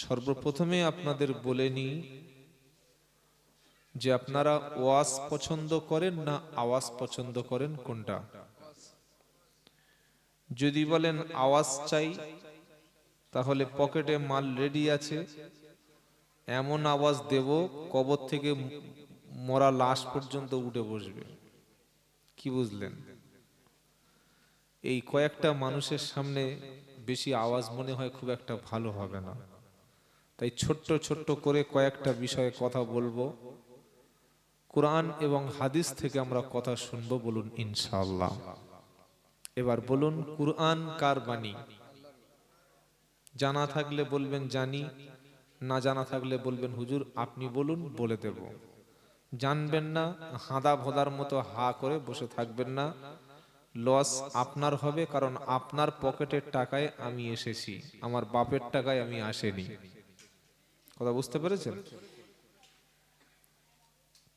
সর্বপ্রথমে আপনাদের বলে নিই যে আপনারা ওয়াজ পছন্দ করেন না আওয়াজ পছন্দ করেন, কোনটা? যদি বলেন আওয়াজ চাই, তাহলে পকেটে মাল রেডি আছে, এমন আওয়াজ দেব কবর থেকে মরা লাশ পর্যন্ত উঠে বসবে। কি বুঝলেন? এই কয়েকটা মানুষের সামনে বেশি আওয়াজ মনে হয় খুব একটা ভালো হবে না, তাই ছোট্ট ছোট্ট করে কয়েকটা বিষয়ে কথা বলবো। কোরআন এবং হাদিস থেকে আমরা কথা শুনবো, বলুন ইনশাআল্লাহ। এবার বলুন, কোরআন কার বাণী? জানা থাকলে বলবেন জানি, না জানা থাকলে বলবেন হুজুর আপনি বলুন, বলে দেব। জানবেন না, হাদা ভোদার মতো হা করে বসে থাকবেন না। লস আপনার হবে, কারণ আপনার পকেটের টাকায় আমি এসেছি, আমার বাপের টাকায় আমি আসেনি। কথা বুঝতে পেরেছেন?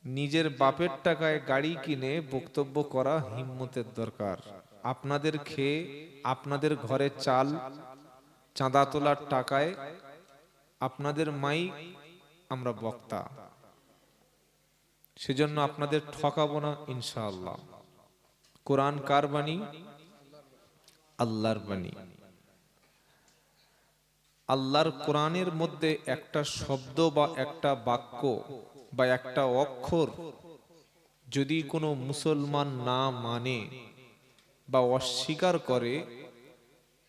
নিজের বাপের টাকায় গাড়ি কিনে বক্তব্য করা হিম্মতের দরকার। আপনাদের খেয়ে আপনাদের ঘরে চাল চাঁদা তোলার টাকায় আপনাদের মাইক আমরা বক্তা, সেজন্য আপনাদের ঠকাবো না ইনশাআল্লাহ। কোরআন কার বাণী? আল্লাহর বাণী। আল্লাহর কোরআনের মধ্যে একটা শব্দ বা একটা বাক্য বা একটা অক্ষর যদি কোনো মুসলমান না মানে বা অস্বীকার করে,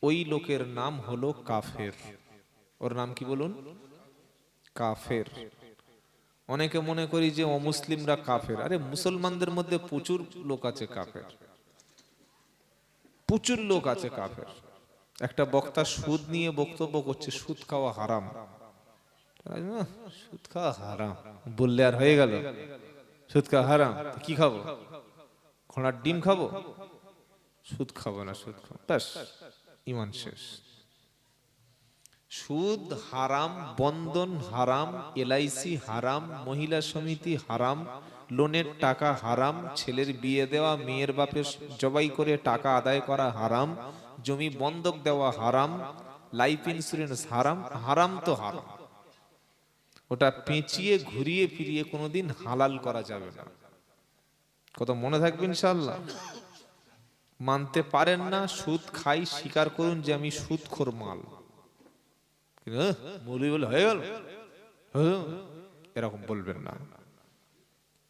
ওই লোকের নাম হলো কাফের। ওর নাম কি বলুন? কাফের। অনেকে মনে করি যে অমুসলিমরা কাফের। আরে মুসলমানদের মধ্যে প্রচুর লোক আছে কাফের, প্রচুর লোক আছে কাফের। একটা বক্তা সুদ নিয়ে বক্তব্য করছে, সুদ খাওয়া হারাম। সুদ খাওয়া হারাম বললে আর হয়ে গেল? সুদ খাওয়া হারাম, কি খাবো? ঘোড়ার ডিম খাবো? সুদ খাবো না, সুদ খাবো, ব্যাস ইমান শেষ। সুদ হারাম, বন্ধন হারাম, এলআইসি হারাম, মহিলা সমিতি হারাম, লোনের টাকা হারাম, ছেলের বিয়ে দেওয়া, মেয়ের বাপের জবাই করে টাকা আদায় করা হারাম, জমি বন্ধক দেওয়া হারাম, লাইফ ইন্স্যুরেন্স হারাম। হারাম তো হারাম, ওটা পেঁচিয়ে ঘুরিয়ে ফিরিয়ে কোনোদিন হালাল করা যাবে না। কত মনে থাকবে ইনশাআল্লাহ। মানতে পারেন না, সুদ খাই, স্বীকার করুন যে আমি সুদখোর মাল। মৌলবি বলে হয়ে গেল, এরকম বলবেন না।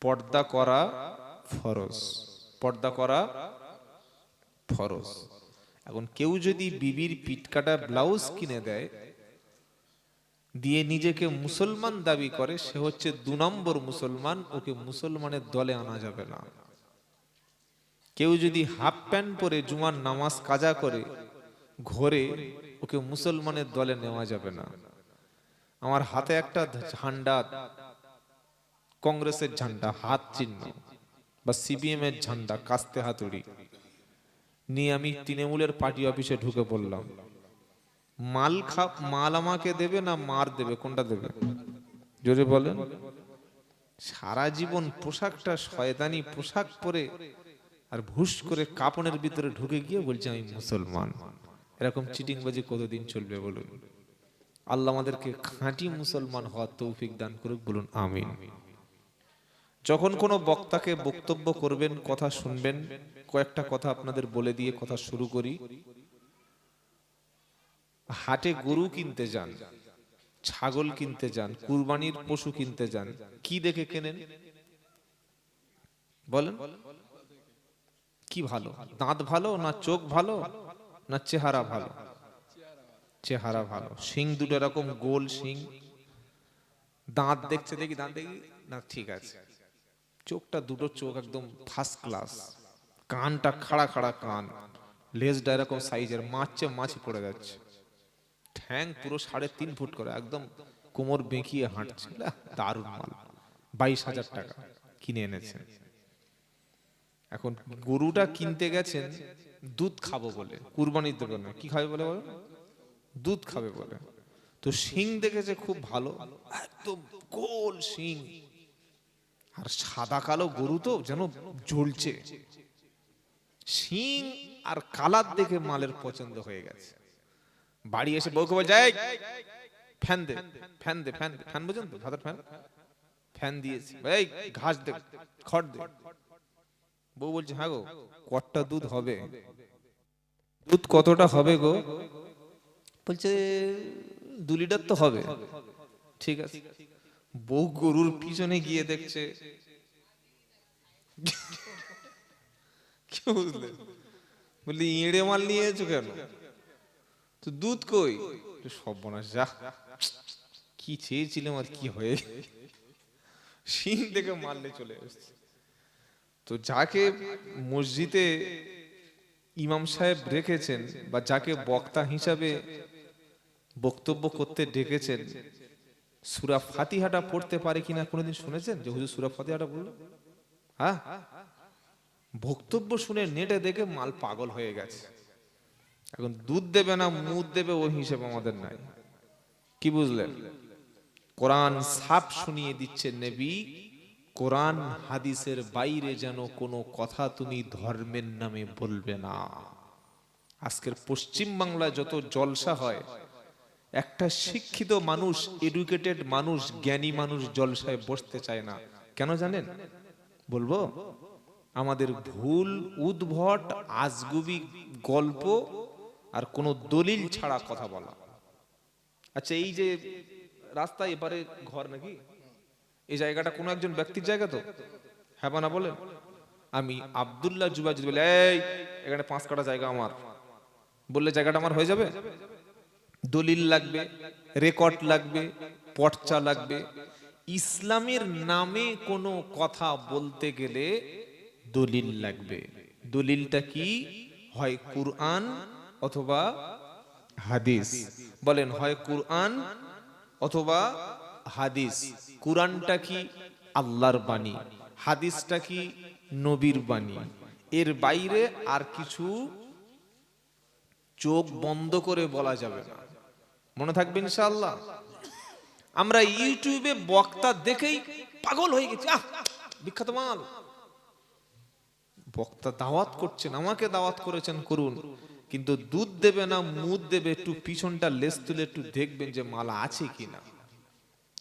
পর্দা করা ফরজ, পর্দা করা ফরজ। এখন কেউ যদি বিবির পিটকাটা ব্লাউজ কিনে দেয় দিয়ে নিজেকে মুসলমান দাবি করে, সে হচ্ছে 2 নম্বর মুসলমান, ওকে মুসলমানের দলে আনা যাবে না। কেউ যদি হাফ প্যান্ট পরে জুমার নামাজ কাজা করে ঘোরে, ওকে মুসলমানের দলে নেওয়া যাবে না। আমার হাতে একটা ঝান্ডা, কংগ্রেসের ঝান্ডা হাত চিহ্ন, বা সিপিএম এর ঝান্ডা কাস্তে হাতুড়ি নিয়ে আমি তৃণমূলের পার্টি অফিসে ঢুকে পড়লাম। মাল আমাকে দেবে না মার দেবে? কোনটা দেবে? জোরে বলেন। সারা জীবন পোশাকটা শয়তানি পোশাক পরে আর ভুস করে কাপড়ের ভিতরে ঢুকে গিয়ে বলছে আমি মুসলমান। এরকম চিটিংবাজি কতদিন চলবে বলুন? আল্লাহ আমাদেরকে খাঁটি মুসলমান হওয়ার তৌফিক দান করুক, বলুন আমিন। যখন কোনো বক্তাকে বক্তব্য করবেন, কথা শুনবেন, কয়েকটা কথা আপনাদের বলে দিয়ে কথা শুরু করি। হাটে গরু কিনতে যান, ছাগল কিনতে যান, কুরবানির পশু কিনতে যান, কি দেখে কেনেন বলেন? কি ভালো? দাঁত ভালো না চোখ ভালো না চেহারা ভালো? চেহারা ভালো। শিং দুটো এরকম গোল শিং, দাঁত দেখছে দেখি, দাঁত দেখি না, ঠিক আছে। চোখটা দুটো চোখ একদম ফার্স্ট ক্লাস, কানটা খাড়া খাড়া কান, লেজটা এরকম সাইজের, মাছে মাছি পড়ে যাচ্ছে, ঠ্যাং পুরো 3.5 ফুট করে, একদম কোমর বেঁকিয়ে হাঁটছে। দারুণ মাল, 22,000 টাকা কিনে এনেছেন। এখন গরুটা কিনতে গেছেন দুধ খাবো বলে, কুরবানি দেবে না, কি খাবে বলে বলেন? দুধ খাবে বলে। তো শিং দেখেছে খুব ভালো, একদম গোল শিং, আর সাদা কালো গরু তো যেন জ্বলছে। শিং আর কালার দেখে মালের পছন্দ হয়ে গেছে। বাড়ি এসে বউকে বলে, যাই ফ্যান দে, ফ্যান দে, ফ্যান দে, ফ্যান বুঝেন তো, ভাতের ফ্যান, ফ্যান দিয়েছি, এই ঘাস দে, খড় দে। বউ বলছে হ্যাঁ গো কটটা দুধ হবে, দুধ কতটা হবে গো? বলছে 2 লিটার তো হবে। ঠিক আছে, বউ গরুর পিছনে গিয়ে দেখছে, কি বুঝলে, বললি এঁড়ে মাল নিয়ে এসো কেন, তো দুধ কই? সর্বনাশ, যা কি চেয়েছিলাম আর কি হয়ে, সিং থেকে মারলে চলে এসছে। তো যাকে মসজিদে ইমাম সাহেব রেখেছেন বা যাকে বক্তা হিসাবে বক্তব্য করতে ডেকেছেন, সূরা ফাতিহাটা পড়তে পারে কিনা কোনোদিন শুনেছেন যে হুজুর সূরা ফাতিহাটা বলল? হ্যাঁ, বক্তব্য শুনে নেটে দেখে মাল পাগল হয়ে গেছে। এখন দুধ দেবে না মুদ দেবে ওই হিসেব আমাদের নাই। কি বুঝলেন? কোরআন সাফ শুনিয়ে দিচ্ছে নবী, কোরআন হাদিসের বাইরে যেন কোনো কথা তুমি ধর্মের নামে বলবে না। আজকের পশ্চিম বাংলায় যত জলসা হয়, একটা শিক্ষিত মানুষ, এডুকেটেড মানুষ, জ্ঞানী মানুষ জলসায় বসতে চায় না। কেন জানেন? বলবো, আমাদের ভুল উদ্ভট আজগুবি গল্প আর কোনো দলিল ছাড়া কথা বলা। আচ্ছা, এই যে রাস্তায় এপারে ঘর নাকি, এই জায়গাটা কোনো একজন ব্যক্তির জায়গা তো? হ্যাঁ বা না বলেন? আমি আব্দুল্লাহ জুবাইর বলে, এই এখানে 5 কাঠা জায়গা আমার, বললে জায়গাটা আমার হয়ে যাবে? দলিল লাগবে, রেকর্ড লাগবে, পর্চা লাগবে। ইসলামের নামে কোনো কথা বলতে গেলে দলিল লাগবে। দলিলটা কি? হয় কুরআন অথবা হাদিস। বলেন, হয় কুরআন অথবা হাদিস। কুরআনটা কি? আল্লাহর বাণী। হাদিসটা কি? নবীর বাণী। এর বাইরে আর কিছু চোখ বন্ধ করে বলা যাবে না। মনে থাকবে ইনশাআল্লাহ। আমরা ইউটিউবে বক্তা দেখেই পাগল হয়ে গেছি, আহ বিখ্যাত মাল, বক্তা দাওয়াত করছেন, আমাকে দাওয়াত করেছেন করুন, কিন্তু দুধ দেবে না মুদ দেবে, একটু পিছনটা লেজ তুলে একটু দেখবেন যে মালা আছে কিনা,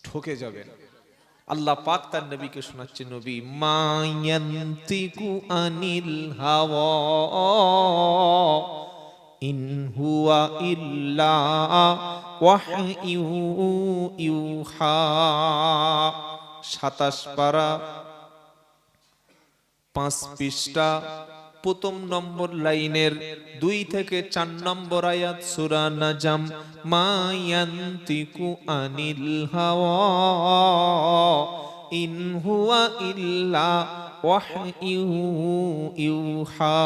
ঠকে যাবেন। আল্লাহ পাক তার নবীকে শোনাচ্ছে, নবী মা ইয়ান্তিকু আনিল হাওয়া ইন হুয়া ইল্লা ওয়াহয়ু ইউহা। 27 পারা 5 পৃষ্ঠা, প্রথম নম্বর লাইনের 2 থেকে 4 নম্বর আয়াত, সূরা নাজম। মা ইয়ান্তিকু আনিল হাওয়া ইন হুয়া ইল্লা ওয়াহয়ু ইউহা।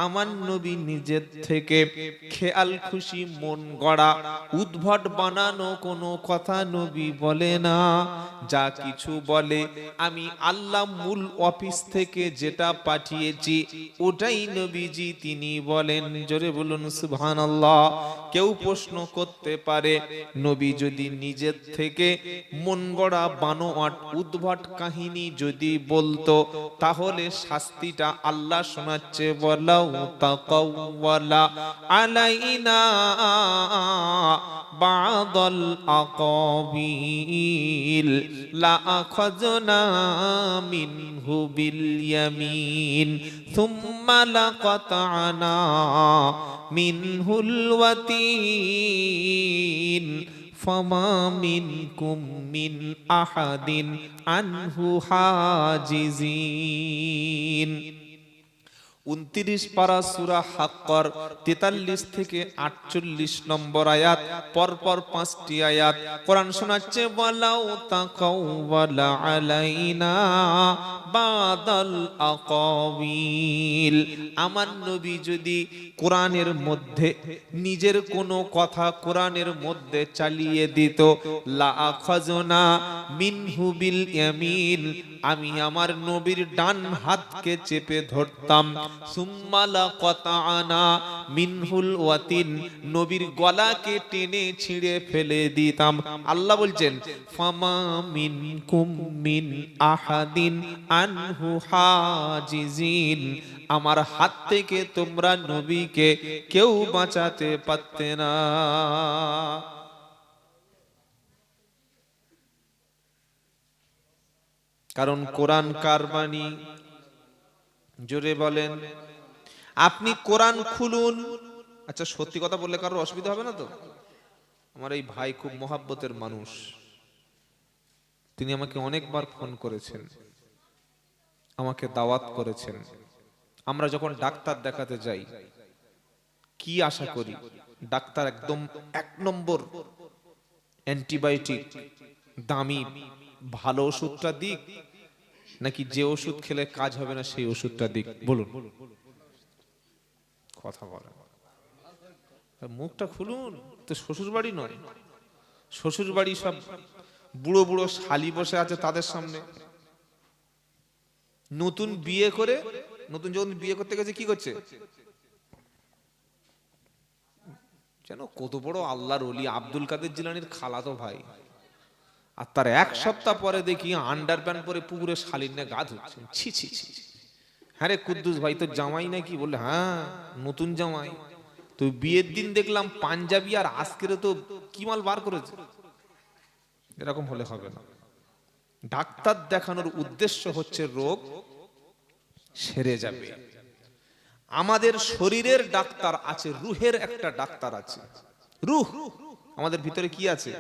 আমার নবী নিজের থেকে খেয়াল খুশি মন গড়া উদ্ভট বানানো কোনো কথা নবী বলে না। যা কিছু বলে আমি আল্লাহ মূল অফিস থেকে যেটা পাঠিয়েছি ওটাই নবীজি তিনি বলেন। জোরে বলুন সুবহানাল্লাহ। কেউ প্রশ্ন করতে পারে, নবী যদি নিজের থেকে মন গড়া বানোয়াট উদ্ভট কাহিনী যদি বলতো, তাহলে শাস্তিটা আল্লাহ শোনাচ্ছে, বলাউ তাকাওয়ালা আলাইনা বাদাল আকাবিল লা আখাযনা মিনহু বিল ইয়ামিন সুম্মা লাকাতানা মিনহুল ওয়াতিন ফামা মিনকুম মিন আহাদিন আনহু হাজিজিন। 29 পারা সূরা হাক্কর 43 থেকে 48 নম্বর আয়াত, পরপর 5টি আয়াত কোরআন শোনাচ্ছে, ওয়ালাউ তাকাওয়ালা আলাইনা বাদাল আকাবিল। আমার নবী যদি কোরআনের মধ্যে নিজের কোনো কথা কোরআনের মধ্যে চালিয়ে দিত, লা আখাযনা মিনহু বিল ইয়ামিন, আমি আমার নবীর ডান হাতকে চেপে ধরতাম, সুম্মা লাকাতানা মিনহুল ওয়াতিন, নবীর গলাকে টেনে ছিঁড়ে ফেলে দিতাম। আল্লাহ বলছেন, ফামা মিনকুম মিন আহাদিন আনহু হাজিজিন, আমার হাত থেকে তোমরা নবীকে কেউ বাঁচাতে পারতে না। কারণ কোরআন কার বাণী? জোরে বলেন। আপনি কোরআন খুলুন। আচ্ছা, সত্যি কথা বললে কারোর অসুবিধা হবে না তো? আমার এই ভাই খুব মহাব্বতের মানুষ, তিনি আমাকে অনেকবার ফোন করেছেন, আমাকে দাওয়াত করেছেন। আমরা যখন ডাক্তার দেখাতে যাই কি আশা করি? ডাক্তার একদম 1 নম্বর অ্যান্টিবায়োটিক, দামি ভালো ওষুধটা দিক, নাকি যে ওষুধ খেলে কাজ হবে না সেই ওষুধটা দিক? বলুন, কথা বলেন। মুখটা খুলুন। তো শ্বশুর বাড়ি নয়, শ্বশুর বাড়ি সব বুড়ো বুড়ো শালি বসে আছে তাদের সামনে। নতুন বিয়ে করে, নতুন যখন বিয়ে করতে গেছে কি করছে যেন? কত বড় আল্লাহর ওলি, আব্দুল কাদের জিলানীর খালাতো ভাই। আর তার 1 সপ্তাহ পরে দেখি আন্ডার প্যান্ট পরে পুকুরে শালির নিয়ে গা ধুচ্ছে। ছি ছি ছি। হ্যাঁ রে কুদ্দুস ভাই, তোর জামাই নাকি? বললে হ্যাঁ, নতুন জামাই। তো বিয়ের দিন দেখলাম পাঞ্জাবি, আর আজকের তো কি মাল বার করেছে। এরকম হলে হবে না। ডাক্তার দেখানোর উদ্দেশ্য হচ্ছে রোগ সেরে যাবে। আমাদের শরীরের ডাক্তার আছে, রুহের একটা ডাক্তার আছে। রুহ আমাদের ভিতরে কি আছে?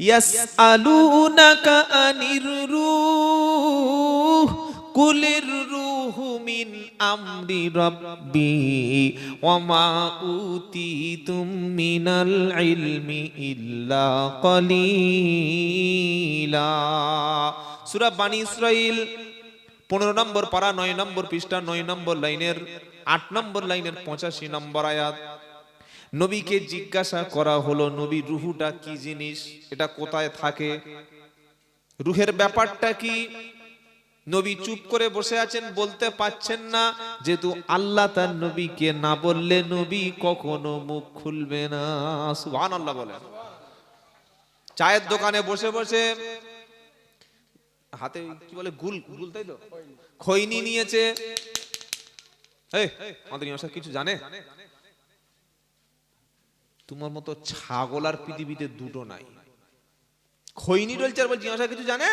ইয়াসআলুনাকা আনির রূহ কুলির রূহু মিন আমরি রাব্বি ওয়া মা উতিতুম মিনাল ইলমি ইল্লা কলিলা। সূরা বানী ইসরাঈল 15 নম্বর পারা, 9 নম্বর পৃষ্ঠা, 9 নম্বর লাইনের 8 নম্বর লাইনের 85 নম্বর আয়াত। নবীকে জিজ্ঞাসা করা হলো, নবী রুহুটা কি জিনিস, এটা কোথায় থাকে, রুহের ব্যাপারটা কি? নবী চুপ করে বসে আছেন, বলতে পাচ্ছেন না, যেহেতু আল্লাহ তার নবীকে না বললে নবী কখনো মুখ খুলবে না। সুবহানাল্লাহ বলেন। চায়ের দোকানে বসে বসে হাতে কি বলে, গুল গুল, তাই তো, খৈনি নিয়েছে। এই আমাদের ইমাম কিছু জানে? তোমার মতো ছাগল আর পৃথিবীতে দুটো নাই। খৈনি ডলছে আর বলছি ইমাম কিছু জানে?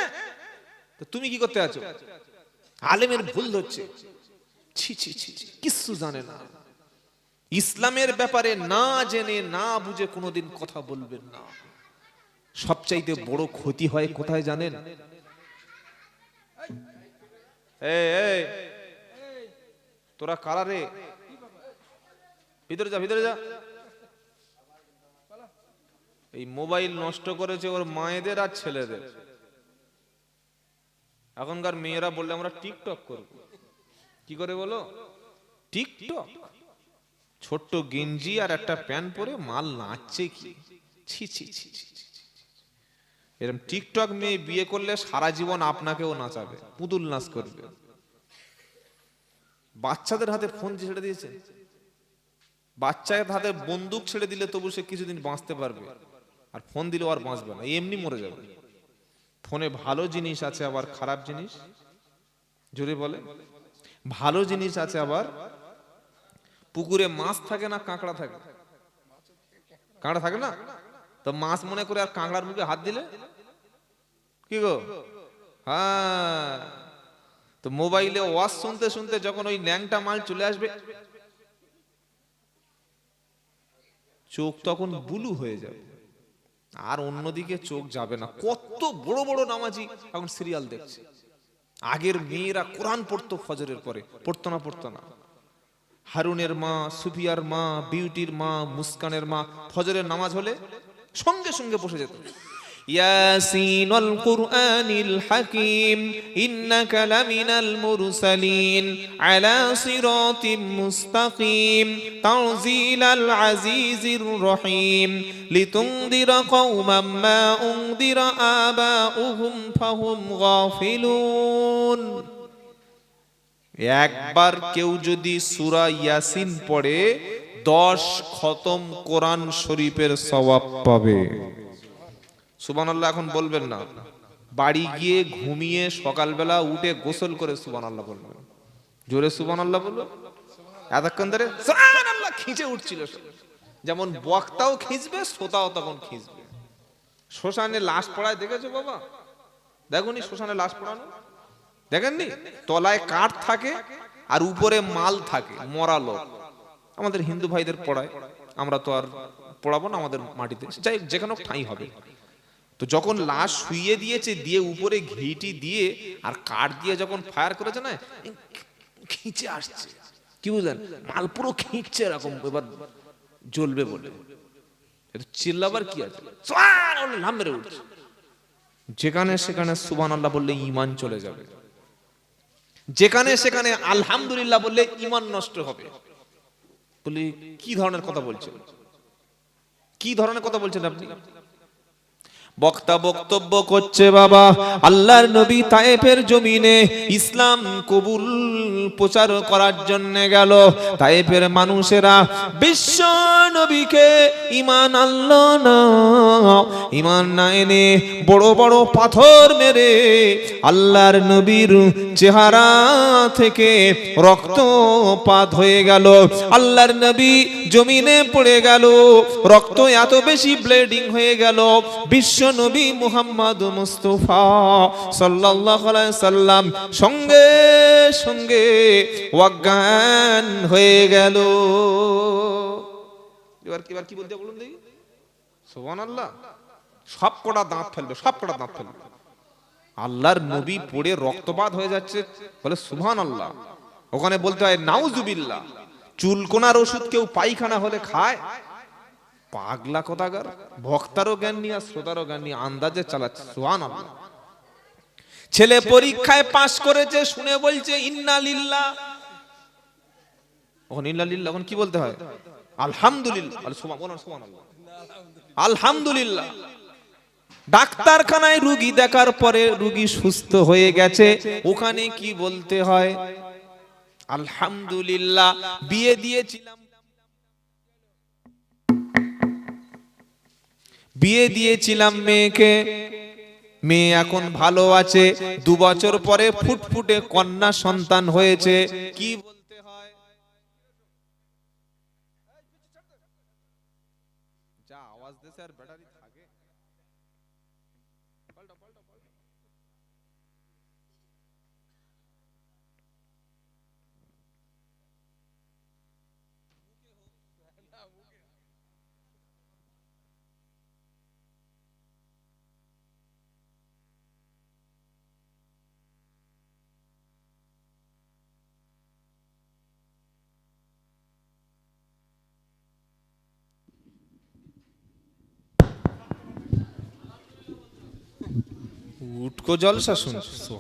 তো তুমি কি করতে আছো? আলেমের ভুল ধরছে। ছি ছি ছি, কিছু জানে না। ইসলামের ব্যাপারে না জেনে না বুঝে কোনোদিন কথা বলবেন না। সবচাইতে বড় ক্ষতি হয় কোথায় জানেন? এই তোরা কারা রে? ভিতরে যা, ভিতরে যা। এই মোবাইল নষ্ট করেছে ওর মায়েদের আর ছেলেদের। এখনকার মেয়েরা বললে আমরা টিকটক করব। কি করে বলো? টিকটক। ছোট্ট গেঞ্জি আর একটা প্যান্ট পরে মাল নাচছে কি! ছি ছি ছি ছি। এরকম টিকটক মেয়ে বিয়ে করলে সারা জীবন আপনাকেও নাচাবে, পুতুল নাচ করবে। বাচ্চাদের হাতে ফোন ছেড়ে দিয়েছে, বাচ্চাদের হাতে বন্দুক ছেড়ে দিলে তবু সে কিছুদিন বাঁচতে পারবে, আর ফোন দিলেও আর বাঁচবে না, এমনি মরে যাবে। ফোনে ভালো জিনিস আছে আবার খারাপ জিনিস। জোরে বলে। ভালো জিনিস আছে আবার, পুকুরে মাছ থাকে না কাঁকড়া থাকে? কাঁকড়া থাকে না? তো মাছ মনে করে আর কাঁকড়ার মুখে হাত দিলে কি গো? হ্যাঁ। তো মোবাইলে ওয়াজ শুনতে শুনতে যখন ওই ন্যাংটা মাল চলে আসবে, চোখ তখন বুলু হয়ে যাবে, আর অন্যদিকে চোখ যাবে না। কত বড় বড় নামাজি এখন সিরিয়াল দেখছে। আগের মেয়েরা কোরআন পড়তো ফজরের পরে, পড়তো না? হারুনের মা, সুফিয়ার মা, বিউটির মা, মুস্কানের মা ফজরের নামাজ হলে সঙ্গে সঙ্গে বসে যেত। ইয়াসিনুল কুরআনিল হাকীম ইন্নাকা লামিনাল মুরসালিন আলা সিরাতিম মুস্তাকিম তানজিলাল আজিজির রহিম লিতুনদিরা কওমান মা উনদিরা আবাউহুম ফাহুম গাফিলুন। একবার কেউ যদি সূরা ইয়াসিন পড়ে 10 খতম কোরআন শরীফের সওয়াব পাবে। সুবহানাল্লাহ এখন বলবেন না, বাড়ি গিয়ে ঘুমিয়ে সকালবেলা উঠে গোসল করে সুবহানাল্লাহ বলবেন। জোরে সুবহানাল্লাহ বলবেন। এতক্ষণ ধরে সুবহানাল্লাহ খিঁচে উঠছিল, যেমন বক্তাও খিঁচবে শ্রোতাও তখন খিঁচবে। শ্মশানে লাশ পড়ায় দেখেছো বাবা? দেখুনি শ্মশানে লাশ পোড়ানো, দেখেননি? তলায় কাঠ থাকে আর উপরে মাল থাকে, মরা লোক। আমাদের হিন্দু ভাইদের পড়ায়, আমরা তো আর পড়াবো না আমাদের মাটিতে, যাই যেখানে ঠাঁই হবে। তো যখন লাশ শুইয়ে দিয়েছে, দিয়ে উপরে ঘিটি দিয়ে আর কাঠ দিয়ে যখন ফায়ার করেছে না, খিঁচে আসছে, কি বুঝলেন, মাল পুরো খিঁচছে এরকম, এবার জ্বলবে বলে চিল্লাবার কি আছে, লাম মেরে উঠছে। যেখানে সেখানে সুবহানাল্লাহ বললে ঈমান চলে যাবে, যেখানে সেখানে আলহামদুলিল্লাহ বললে ঈমান নষ্ট হবে। বলি কি ধরনের কথা বলছেন, কি ধরনের কথা বলছেন আপনি? বক্তা বক্তব্য করছে, বাবা আল্লাহর নবী তায়েফের জমিনে ইসলাম কবুল প্রচার করার জন্য গেল। তায়েফের মানুষেরা বিশ্ব নবীকে ঈমান আনলো না, ঈমান না এনে বড় বড় পাথর মেরে আল্লাহর নবীর চেহারা থেকে রক্তপাত হয়ে গেল। আল্লাহর নবী জমিনে পড়ে গেল, রক্ত এত বেশি ব্লিডিং হয়ে গেল, বিশ্ব নবী মুহাম্মদ মুস্তাফা সাল্লাল্লাহু আলাইহি সাল্লাম সঙ্গে সঙ্গে অজ্ঞান হয়ে গেল। এবার কি বলতে বলুন দেখি, সুবহানাল্লাহ। সব কটা দাঁত ফেলবে, সব কটা দাঁত ফেলবে। আল্লাহর নবী পড়ে রক্তপাত হয়ে যাচ্ছে, বলে সুবহানাল্লাহ। ওখানে বলতে হয় নাউজুবিল্লাহ। চুলকোনার ওষুধ কেউ পায়খানা হলে খায়? পাগলা কথাকার, ভক্তারও জ্ঞান নিয়ে শ্রোতারও জ্ঞান নিয়ে আন্দাজে চালাচ্ছে। সুবহানাল্লাহ। ছেলে পরীক্ষায় পাস করেছে, শুনে বলছে ইন্না লিল্লাহ। ওখানে ইন্না লিল্লাহ এখন কি বলতে হয়? আলহামদুলিল্লাহ। সুবহানাল্লাহ, আলহামদুলিল্লাহ। ডাক্তারখানায় রোগী দেখার পরে রোগী সুস্থ হয়ে গেছে, ওখানে কি বলতে হয়? আলহামদুলিল্লাহ। বিয়ে দিয়েছিলাম মেয়েকে, মেয়ে এখন ভালো আছে, 2 বছর পরে ফুটফুটে কন্যা সন্তান হয়েছে, কি বলতে হয়? যা আওয়াজ দেশে আর ব্যাটারি থাকে। উটকো জলসা শুনছো?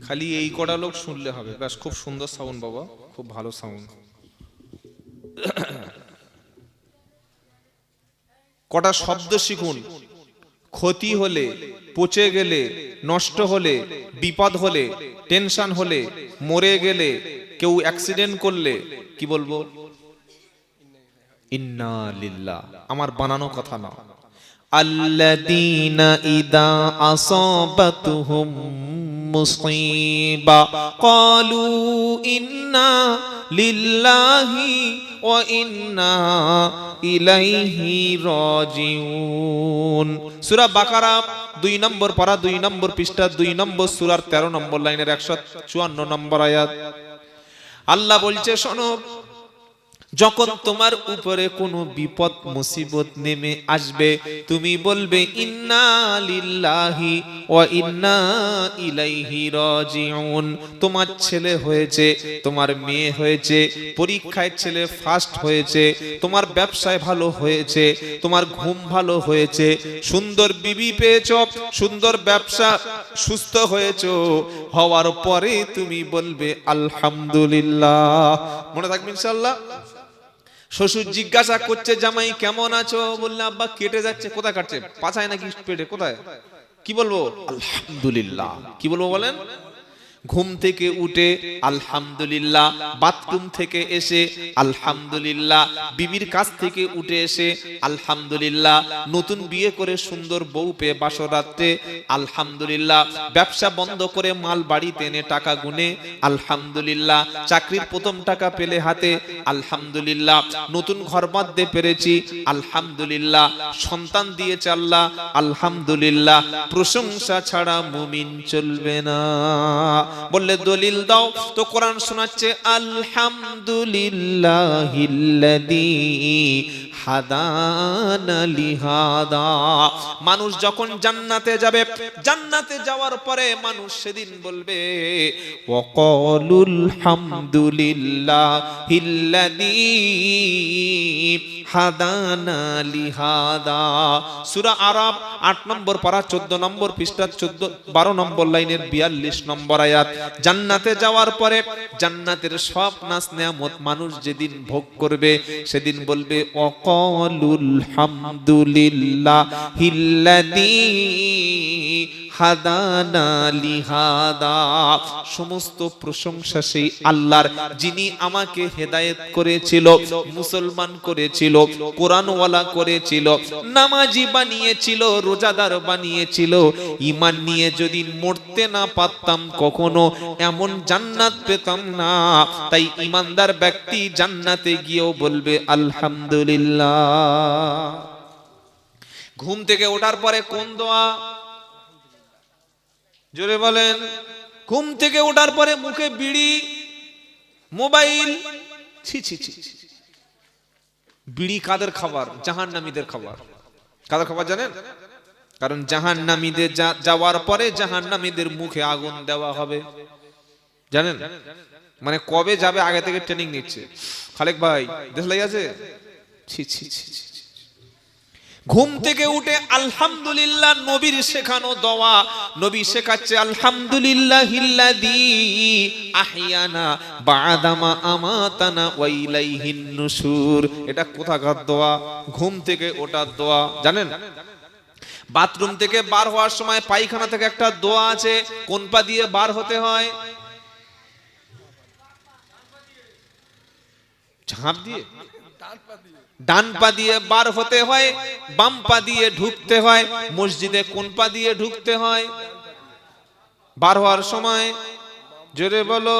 খালি এই কটা লোক শুনলে হবে, ব্যাস। খুব সুন্দর সাউন্ড বাবা, খুব ভালো সাউন্ড। কটা শব্দ শিখুন। ক্ষতি হলে, পচে গেলে, নষ্ট হলে, বিপদ হলে, টেনশন হলে, মরে গেলে, কেউ অ্যাক্সিডেন্ট করলে কি বলবো? ইন্না লিল্লাহ। আমার বানানো কথা না। আল্লাযীনা ইযা আসাবাতুহুম মুসিবা ক্বালু ইন্না লিল্লাহি ওয়া ইন্না ইলাইহি রাজিউন। সূরা বাকারা 2 নম্বর পারা, 2 নম্বর পৃষ্ঠা, 2 নম্বর সূরার 13 নম্বর লাইনের 154 নম্বর আয়াত। আল্লাহ বলছে, শোনো, যখন তোমার উপরে কোনো বিপদ মুসিবত নেমে আসবে, তুমি বলবে ইন্না লিল্লাহি ওয়া ইন্না ইলাইহি রাজিউন। তোমার ছেলে হয়েছে, তোমার মেয়ে হয়েছে, পরীক্ষায় ছেলে ফার্স্ট হয়েছে, তোমার ব্যবসায় ভালো হয়েছে, তোমার ঘুম ভালো হয়েছে, সুন্দর বিবি পেয়েছ, সুন্দর ব্যবসা, সুস্থ হয়েছো, হওয়ার পরে তুমি বলবে আলহামদুলিল্লাহ। মনে থাকবে ইনশাআল্লাহ। শ্বশুর জিজ্ঞাসা করছে জামাই কেমন আছো, বললে আব্বা কেটে যাচ্ছে। কোথায় কাটছে? পাছায় নাকি পেটে? কোথায়? কি বলবো? আলহামদুলিল্লাহ। কি বলবো বলেন? ঘুম থেকে উঠে আলহামদুলিল্লাহ, বাথরুম থেকে এসে আলহামদুলিল্লাহ, বিবির কাছ থেকে উঠে এসে আলহামদুলিল্লাহ, নতুন বিয়ে করে সুন্দর বউ পেয়ে বাসর রাত্রে আলহামদুলিল্লাহ, ব্যবসা বন্ধ করে মাল বাড়িতে এনে টাকা গুনে আলহামদুলিল্লাহ, চাকরির প্রথম টাকা পেলে হাতে আলহামদুলিল্লাহ, নতুন ঘর বাঁধতে পেরেছি আলহামদুলিল্লাহ, সন্তান দিয়েছে আল্লাহ আলহামদুলিল্লাহ। প্রশংসা ছাড়া মুমিন চলবে না। বললে দলিল দাও, তো কোরআন শোনাচ্ছে আলহামদুলিল্লাহিল্লাযী হাদানা লিহাদা। মানুষ যখন জান্নাতে যাবে, জান্নাতে যাওয়ার পরে মানুষ সেদিন বলবে ওয়াকালুল হামদুলিল্লাহিল্লাযী হাদানা লিহাদা। সূরা আরাফ 8 নম্বর পারা 14 নম্বর পৃষ্ঠা 12 নম্বর লাইনের 42 নম্বর আয়াত। জান্নাতে যাওয়ার পরে জান্নাতের সব নাজ নেয়ামত মানুষ যেদিন ভোগ করবে, সেদিন বলবে ওয়াকালুল হামদুলিল্লাহিল্লাযী হাদানা লিহাদা। সমস্ত প্রশংসা সেই আল্লাহর, যিনি আমাকে হেদায়েত করেছিল, মুসলমান করেছিল, কোরআনওয়ালা করেছিল, নামাজি বানিয়েছিল, রোজাদার বানিয়েছিল। ঈমান নিয়ে যদি মরতে না পারতাম কখনো এমন জান্নাত পেতাম না। তাই ঈমানদার ব্যক্তি জান্নাতে গিয়েও বলবে আলহামদুলিল্লাহ। ঘুম থেকে ওঠার পরে কোন দোয়া? জোরে বলেন। ঘুম থেকে ওঠার পরে মুখে বিড়ি, মোবাইল, ছি ছি ছি। বিড়ি কাদের খাবার? জাহান্নামীদের খাবার। কাদের খাবার জানেন? কারণ জাহান্নামীদের যাওয়ার পরে জাহান্নামীদের মুখে আগুন দেওয়া হবে, জানেন? মানে কবে যাবে আগে থেকে ট্রেনিং নিচ্ছে। খালেক ভাই দেশ লাই আছে। ছি ছি ছি। ঘুম থেকে উঠে আলহামদুলিল্লাহ, নবীর শেখানো দোয়া। নবী শেখাচ্ছে আলহামদুলিল্লাহিল্লাযী আহইয়ানা বা'দামা আমাতানা ওয়া ইলাইহিন নুশুর। এটা কোথাকার দোয়া? ঘুম থেকে ওঠার দোয়া, জানেন? বাথরুম থেকে বার হওয়ার সময় পায়খানা থেকে একটা দোয়া আছে। কোন পা দিয়ে বার হতে হয়? ঝাঁপ দিয়ে? ডান পা দিয়ে বার হতে হয়, বাম পা দিয়ে ঢুকতে হয়। মসজিদে কোন পা দিয়ে ঢুকতে হয় বার হওয়ার সময়? জোরে বলো।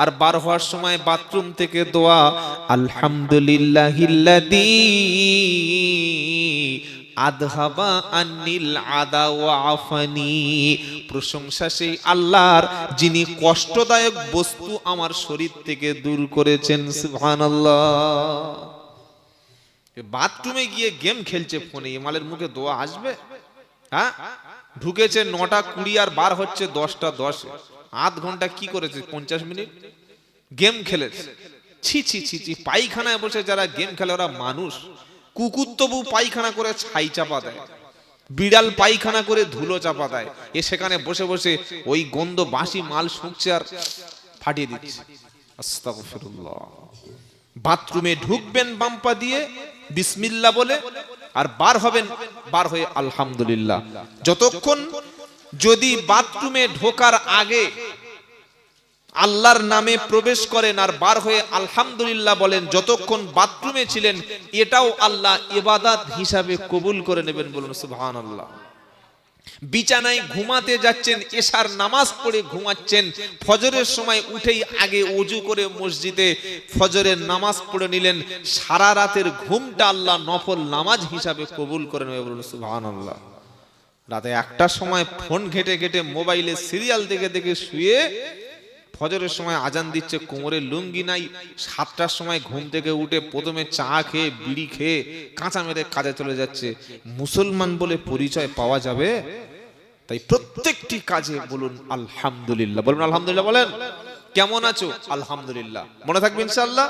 আর বার হওয়ার সময় বাথরুম থেকে দোয়া আলহামদুলিল্লাহিল্লাযী আযহাবা আন্নিল আদা ওয়া আফানি। প্রশংসা সেই আল্লাহর, যিনি কষ্টদায়ক বস্তু আমার শরীর থেকে দূর করেছেন। সুবহানাল্লাহ। বাথরুমে গিয়ে গেম খেলছে ফোনে, মালের মুখে দোয়া আসবে? হ্যাঁ, ঢুকেছে 9:20 আর বার হচ্ছে 10:10। আধ ঘন্টা কি করেছে? 50 মিনিট গেম খেলেছে। ছি ছি ছি ছি। পায়খানায় বসে যারা গেম খেলে ওরা মানুষ? কুকুর তবু পায়খানা করে ছাই চাপা দেয়, বিড়াল পায়খানা করে ধুলো চাপা দেয়, এ সেখানে বসে বসে ওই গন্ধ বাসি মাল শুকছে আর ফাটিয়ে দিচ্ছে। আস্তাগফিরুল্লাহ। বাথরুমে ঢুকবেন বাম পা দিয়ে বিসমিল্লাহ বলে, আর বার হবেন বার হয়ে আলহামদুলিল্লাহ। যতক্ষণ যদি বাথরুমে ঢোকার আগে আল্লাহর নামে প্রবেশ করেন আর বার হয়ে আলহামদুলিল্লাহ বলেন, যতক্ষণ বাথরুমে ছিলেন এটাও আল্লাহ ইবাদত হিসাবে কবুল করে নেবেন। বলুন সুবহানাল্লাহ। বিছানায় ঘুমাতে যাচ্ছেন, এশার নামাজ পড়ে ঘুমাচ্ছেন, ফজরের সময় উঠেই আগে ওযু করে মসজিদে ফজরের নামাজ পড়ে নিলেন, সারা রাতের ঘুমটা আল্লাহ নফল নামাজ হিসাবে কবুল করে নেবে। বলুন সুবহানাল্লাহ। রাতে 1টার সময় ফোন ঘেটে ঘেটে মোবাইলে সিরিয়াল দেখে দেখে শুয়ে ফজরের সময় আজান দিচ্ছে, কোমরে লুঙ্গি নাই, 7টার সময় ঘুম থেকে উঠে প্রথমে চা খেয়ে বিড়ি খেয়ে কাঁচা মেরে কাজে চলে যাচ্ছে। মুসলমান বলে পরিচয় পাওয়া যাবে? তাই প্রত্যেকটি কাজে বলুন আলহামদুলিল্লাহ। বলুন আলহামদুলিল্লাহ। বলেন কেমন আছো? আলহামদুলিল্লাহ। মনে থাকবে ইনশাআল্লাহ।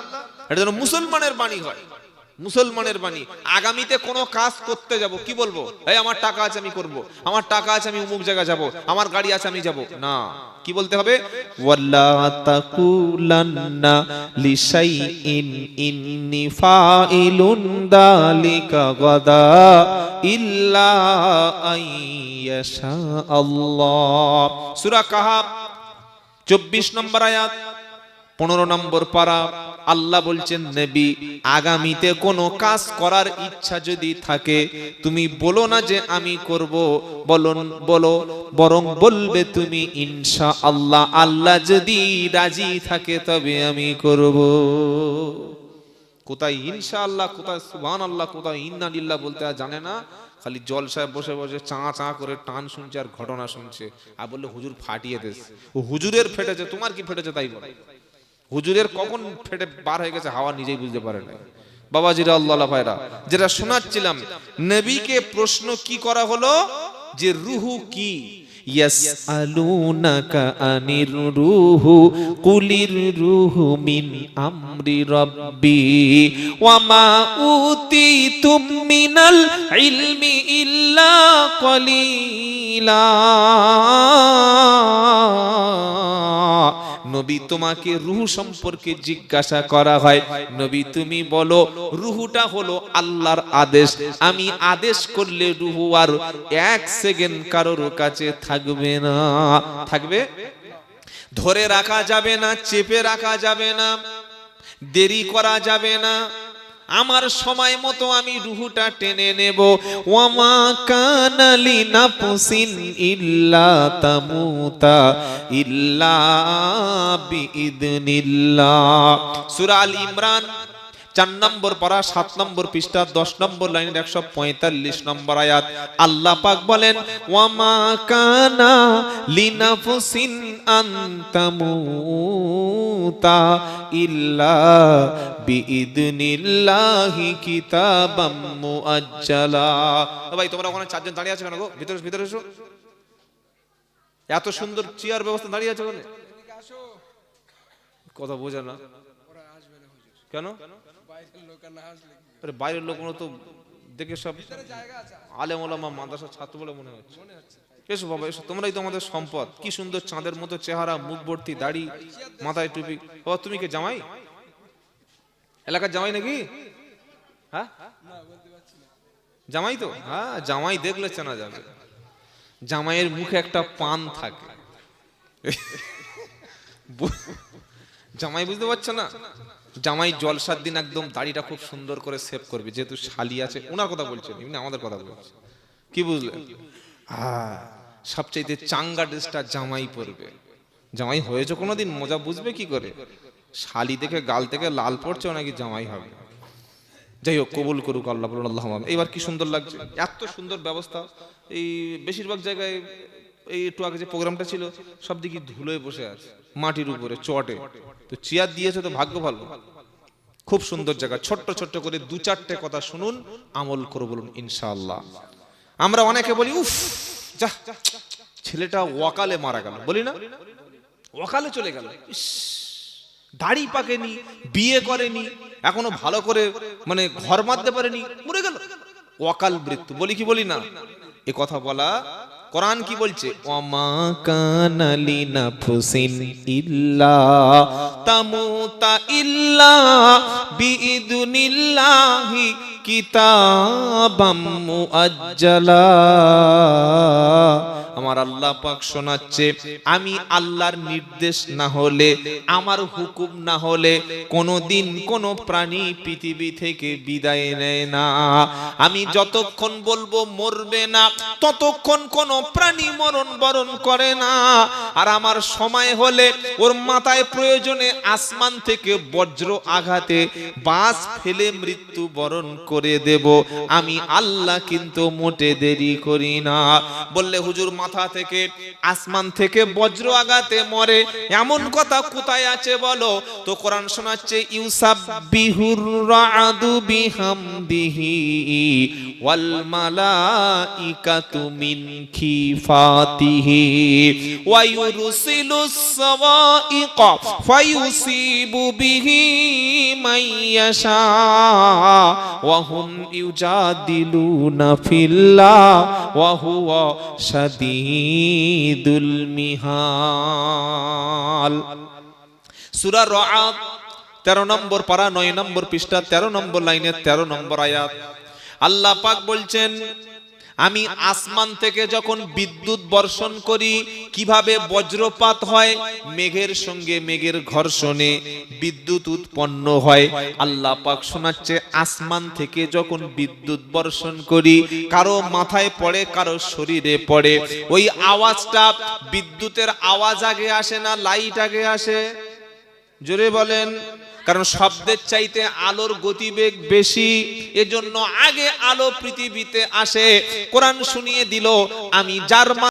এটা যেন মুসলমানের বাণী হয়। মুসলমানের বাণী। আগামীতে কোনো কাজ করতে যাব, কি বলবো? এই আমার টাকা আছে আমি করব, আমার টাকা আছে আমি অমুক জায়গা যাব, আমার গাড়ি আছে আমি যাব না। কি বলতে হবে? ওয়ালা তাকুলান্না লিশাইইন ইন্নী ফাইলুন যালিকা গাদা ইল্লা আইয়াশা আল্লাহ। সূরা কাহাফ 24 নম্বর আয়াত, 15 নম্বর পারা। আল্লাহ বলছেন, নবী আগামীতে কোনো কাজ করার ইচ্ছা যদি থাকে তুমি বলো না যে আমি করব, বলো বরং বলবে তুমি ইনশাআল্লাহ, আল্লাহ যদি রাজি থাকে তবে আমি করব। কোথায় ইনশাআল্লাহ, কোথায় সুবহানাল্লাহ, কোথায় ইন্না লিল্লাহ বলতে আর জানে না। খালি জলসায় বসে বসে চা চা করে টান শুনছে আর ঘটনা শুনছে, আর বললে হুজুর ফাটিয়ে দেশ। ও হুজুরের ফেটেছে, তোমার কি ফেটেছে তাই বলে? হুজুরের কখন ফেটে বার হয়ে গেছে হাওয়া নিজেই বুঝতে পারে না। বাবাজিরা, আল্লাহ ভাইরা, যেটা শোনাচ্ছিলাম, নবীকে প্রশ্ন কি করা হলো যে রুহু কি? ইয়াসআলুনাকা আনির রুহু কুলির রুহু মিন আমরি রাব্বি ওয়া মা উতিতুম মিনাল ইলমি ইল্লা কলিলা। নবী তোমাকে রূহ সম্পর্কে জিজ্ঞাসা করা হয়, নবী তুমি বলো রূহটা হলো আল্লাহর আদেশ, আমি আদেশ করলে রূহ আর এক সেকেন্ড কারোর কাছে থাকবে না। থাকবে, ধরে রাখা যাবে না, চেপে রাখা যাবে না, দেরি করা যাবে না। আমার সময় মতো আমি রুহুটা টেনে নেব। ওয়ামা কানা লিনাফসিন ইল্লা তামুতা ইল্লা বিইذনিল্লাহ। সূরা আল ইমরান 4 নম্বর পারা 7 নম্বর পৃষ্ঠা 10 নম্বর লাইনের 145 নম্বর আয়াত। আল্লাহ পাক বলেন, ওয়ামা কানা লিনাফসিন আন তামুতা ইল্লা বিইذনিল্লাহি কিতাবাম মুআজ্জালা। ভাই তোমরা ওখানে চারজন দাঁড়িয়ে আছো কেন গো? ভিতরে ভিতরে এসো। এত সুন্দর চেয়ার ব্যবস্থা, দাঁড়িয়ে আছো কেন? কথা বোঝা না কেন? বাইরের লোক তো দেখে সব আলেম ওলামা মাদ্রাসার ছাত্র বলে মনে হচ্ছে। এসো বাবা এসো, তোমরাই তো আমাদের সম্পদ। কি সুন্দর চাঁদের মতো চেহারা, মুখ ভর্তি দাড়ি, মাথায় টুপি। ও তুমি কি জামাই? এলাকার জামাই নাকি? হ্যাঁ জামাই তো, হ্যাঁ জামাই দেখলে চেনা যাবে। জামাইয়ের মুখে একটা পান থাকে। জামাই বুঝতে পারছো না? জামাই জলসার দিন একদম দাড়িটা খুব সুন্দর করে সেভ করবে, যেহেতু শালি আছে। ওনার কথা বলছেন, এমনি আমাদের কথা বলছে। কি বুঝলেন? হ্যাঁ, সবচাইতে চাঙ্গা ড্রেসটা জামাই পরবে। জামাই হয়েছে কোনোদিন, মজা বুঝবে কি করে? শালি দেখে গাল থেকে লাল পড়ছে, নাকি জামাই হবে। যাই হোক, কবুল করুক আল্লাহ, বলুন আল্লাহ। এবার কি সুন্দর লাগছে, এত সুন্দর ব্যবস্থা। এই বেশিরভাগ জায়গায় এই একটু আগে যে প্রোগ্রামটা ছিল, সব দিকে ধুলোয় বসে আছে, মাটির উপরে চটে। তো চেয়ার দিয়েছে তো ভাগ্য ভালো, খুব সুন্দর জায়গা। ছোট্ট ছোট্ট করে 2-4টে কথা শুনুন, আমল করে বলুন ইনশাআল্লাহ। আমরা অনেকে বলি, উফ যা ছেলেটা ওয়াকালে মারা গেল, বলি না? ওয়াকালে চলে গেল, ইস দাড়ি পাকেনি, বিয়ে করেনি, এখনো ভালো করে মানে ঘর বাঁধতে পারেনি, মরে গেল, ওয়াকাল মৃত্যু। বলি কি বলি না? এ কথা বলা কোরআন কি বলছে? ওয়ামা কানা লিনাফসিন ইল্লা তামুতা ইল্লা বিইذনিল্লাহি কিতাবাম মুআজ্জালা। আমার আল্লাহ পাক শোনাচ্ছে, আমি আল্লাহর নির্দেশ না হলে, আমার হুকুম না হলে কোনোদিন কোনো প্রাণী পৃথিবী থেকে বিদায় নেয় না। আমি যতক্ষণ বলবো মরবে না, ততক্ষণ কোনো প্রাণী মরণ বরণ করে না। আর আমার সময় হলে ওর মাথায় প্রয়োজনে আসমান থেকে বজ্র আঘাতে বাস ফেলে মৃত্যু বরণ করে দেব। আমি আল্লাহ কিন্তু মোটে দেরি করি না। বললে হুজুর মাথা থেকে আসমান থেকে বজ্র আঘাতে মরে, এমন কথা কোথায় আছে বলো তো? কোরআন শোনাচ্ছে ইউসাব্বিহুর রা'দু বিহামদিহি ওয়াল মালাইকাতু মিন খিফাতিহি ওয়া ইউরসিলুস সাওয়াইকা ফায়ুসিবু বিহি মান ইয়াশা ওয়া হুম ইউজাদিলুনা ফিল্লাহ ওয়া হুয়া শাদীদুল মিহাল। সূরা রা'দ 13 নম্বর পারা 9 নম্বর পৃষ্ঠা 13 নম্বর লাইনে 13 নম্বর আয়াত। আল্লাহ পাক বলছেন আমি আসমান থেকে যখন বিদ্যুৎ বর্ষণ করি, কিভাবে বজ্রপাত হয়, মেঘের সঙ্গে মেঘের ঘর্ষণে বিদ্যুৎ উৎপন্ন হয়। আল্লাহ পাক শোনাচ্ছে আসমান থেকে যখন বিদ্যুৎ বর্ষণ করি, কারো মাথায় পড়ে কারো শরীরে পড়ে, ওই আওয়াজটা, বিদ্যুতের আওয়াজ আগে আসে না লাইট আগে আসে? জোরে বলেন। কারণ শব্দের চাইতে আলোর গতিবেগ বেশি, এজন্য আগে আলো পৃথিবীতে আসে। কোরআন শুনিয়ে দিল আমি যার